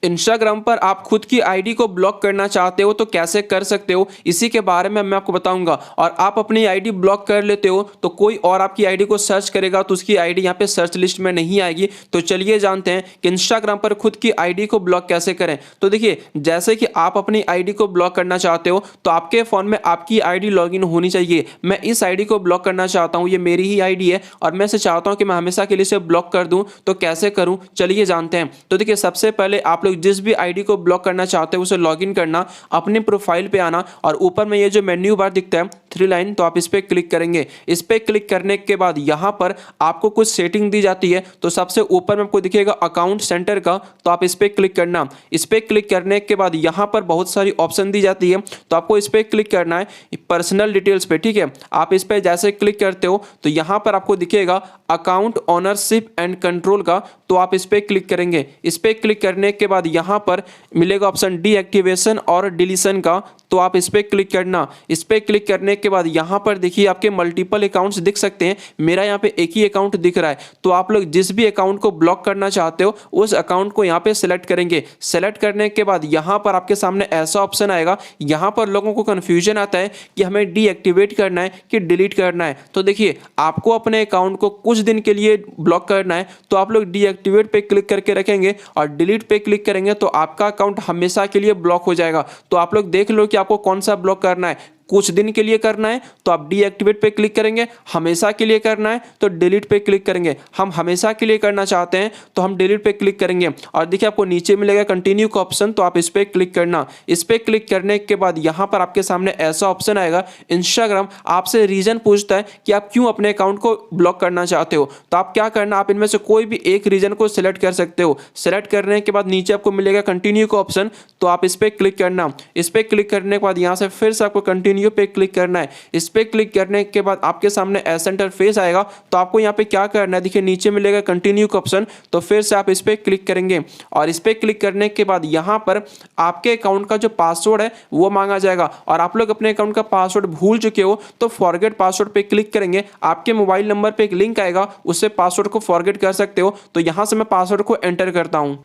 Instagram पर आप खुद की आईडी को ब्लॉक करना चाहते हो तो कैसे कर सकते हो, इसी के बारे में मैं आपको बताऊंगा। और आप अपनी आईडी ब्लॉक कर लेते हो तो कोई और आपकी आईडी को सर्च करेगा तो उसकी आईडी यहाँ पे सर्च लिस्ट में नहीं आएगी। तो चलिए जानते हैं कि इंस्टाग्राम पर खुद की आईडी को ब्लॉक कैसे करें। तो देखिए, जैसे कि आप अपनी आईडी को ब्लॉक करना चाहते हो तो आपके फ़ोन में आपकी आईडी लॉगिन होनी चाहिए। मैं इस आईडी को ब्लॉक करना चाहता हूँ, ये मेरी ही आईडी है और मैं इसे चाहता हूँ कि मैं हमेशा के लिए इसे ब्लॉक कर दूँ। तो कैसे करूँ, चलिए जानते हैं। तो देखिए, सबसे पहले आप जिस भी आईडी को ब्लॉक करना चाहते हो उसे लॉगिन करना, अपने प्रोफाइल पे आना और ऊपर में ये जो मेन्यू बार दिखता है 3 लाइन, तो आप इस पे क्लिक करेंगे। इस पे क्लिक करने के बाद यहाँ पर आपको कुछ सेटिंग दी जाती है। तो सबसे ऊपर में आपको दिखेगा अकाउंट सेंटर का, तो आप इस पे क्लिक करना। इस पे क्लिक करने के बाद यहाँ पर बहुत सारी ऑप्शन दी जाती है, तो आपको इस पे क्लिक करना है पर्सनल डिटेल्स पे। ठीक है, आप इस पे जैसे क्लिक करते हो तो यहाँ पर आपको दिखेगा अकाउंट ओनरशिप एंड कंट्रोल का, तो आप इस पे क्लिक करेंगे। इस पे क्लिक करने के बाद यहाँ पर मिलेगा ऑप्शन डीएक्टिवेशन और डिलीशन का, तो आप इस पे क्लिक करना। इस पे क्लिक करने के बाद यहाँ पर देखिए आपके मल्टीपल अकाउंट्स दिख सकते हैं। मेरा यहाँ पे एक ही अकाउंट दिख रहा है, तो आप लोग जिस भी अकाउंट को ब्लॉक करना चाहते हो उस अकाउंट को यहाँ पे सेलेक्ट करेंगे। सेलेक्ट करने के बाद यहाँ पर आपके सामने ऐसा ऑप्शन आएगा। यहाँ पर लोगों को कन्फ्यूजन आता है कि हमें डीएक्टिवेट करना है कि डिलीट करना है। तो देखिए, आपको अपने अकाउंट को कुछ दिन के लिए ब्लॉक करना है तो आप लोग डीएक्टिवेट पे क्लिक करके रखेंगे और डिलीट पे क्लिक करेंगे तो आपका अकाउंट हमेशा के लिए ब्लॉक हो जाएगा। तो आप लोग देख लो कि आपको कौन सा ब्लॉक करना है। कुछ दिन के लिए करना है तो आप डीएक्टिवेट पे क्लिक करेंगे, हमेशा के लिए करना है तो डिलीट पे क्लिक करेंगे। हम हमेशा के लिए करना चाहते हैं तो हम डिलीट पे क्लिक करेंगे। और देखिए, आपको नीचे मिलेगा कंटिन्यू का ऑप्शन, तो आप इस पे क्लिक करना। इस पे क्लिक करने के बाद यहाँ पर आपके सामने ऐसा ऑप्शन आएगा। इंस्टाग्राम आपसे रीजन पूछता है कि आप क्यों अपने अकाउंट को ब्लॉक करना चाहते हो। तो आप क्या करना, आप इनमें से कोई भी एक रीजन को सिलेक्ट कर सकते हो। सेलेक्ट करने के बाद नीचे आपको मिलेगा कंटिन्यू का ऑप्शन, तो आप इस पे क्लिक करना। इस पे क्लिक करने के बाद यहाँ से फिर से आपको कंटिन्यू पे क्लिक करना है। इस पे क्लिक करने के बाद आपके सामने ऐसा इंटरफेस आएगा। तो आपको यहाँ पे क्या करना है, देखिए नीचे मिलेगा कंटिन्यू का ऑप्शन, तो फिर से आप इस पे क्लिक करेंगे। और इस पे क्लिक करने के बाद यहाँ पर आपके अकाउंट का जो पासवर्ड है वो मांगा जाएगा। और आप लोग अपने अकाउंट का पासवर्ड भूल चुके हो तो फॉरगेट पासवर्ड पे क्लिक करेंगे। आपके मोबाइल नंबर पे एक लिंक आएगा, उससे पासवर्ड को फॉरगेट कर सकते हो। तो यहाँ से मैं पासवर्ड को एंटर करता हूँ।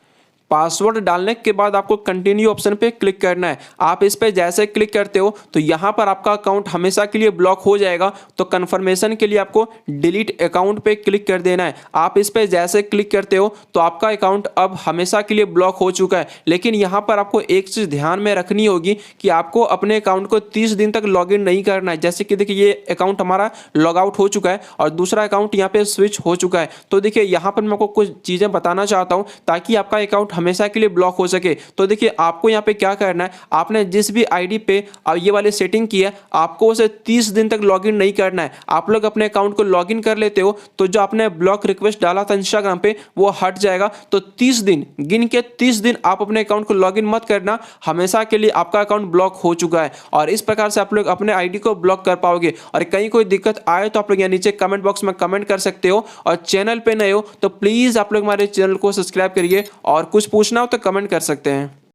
पासवर्ड डालने के बाद आपको कंटिन्यू ऑप्शन पे क्लिक करना है। आप इस पे जैसे क्लिक करते हो तो यहाँ पर आपका अकाउंट हमेशा के लिए ब्लॉक हो जाएगा। तो कंफर्मेशन के लिए आपको डिलीट अकाउंट पे क्लिक कर देना है। आप इस पे जैसे क्लिक करते हो तो आपका अकाउंट अब हमेशा के लिए ब्लॉक हो चुका है। लेकिन यहाँ पर आपको एक चीज़ ध्यान में रखनी होगी कि आपको अपने अकाउंट को 30 दिन तक लॉगिन नहीं करना है। जैसे कि देखिए, ये अकाउंट हमारा लॉग आउट हो चुका है और दूसरा अकाउंट यहाँ पे स्विच हो चुका है। तो देखिए, यहाँ पर मैं आपको कुछ चीज़ें बताना चाहता हूँ ताकि आपका अकाउंट हमेशा के लिए ब्लॉक हो सके। तो देखिए, आपको यहाँ पे क्या करना है, आपने जिस भी आईडी पे ये वाली सेटिंग की है आपको उसे 30 दिन तक लॉगिन नहीं करना है। आप लोग अपने अकाउंट को लॉगिन कर लेते हो तो जो आपने ब्लॉक रिक्वेस्ट डाला था इंस्टाग्राम पे वो हट जाएगा। तो 30 दिन गिन के 30 दिन आप अपने अकाउंट को लॉगिन मत करना, हमेशा के लिए आपका अकाउंट ब्लॉक हो चुका है। और इस प्रकार से आप लोग अपने आईडी को ब्लॉक कर पाओगे। और कहीं कोई दिक्कत आए तो आप लोग यहाँ नीचे कमेंट बॉक्स में कमेंट कर सकते हो। और चैनल पे नए हो तो प्लीज आप लोग हमारे चैनल को सब्सक्राइब करिए और कुछ पूछना हो तो कमेंट कर सकते हैं।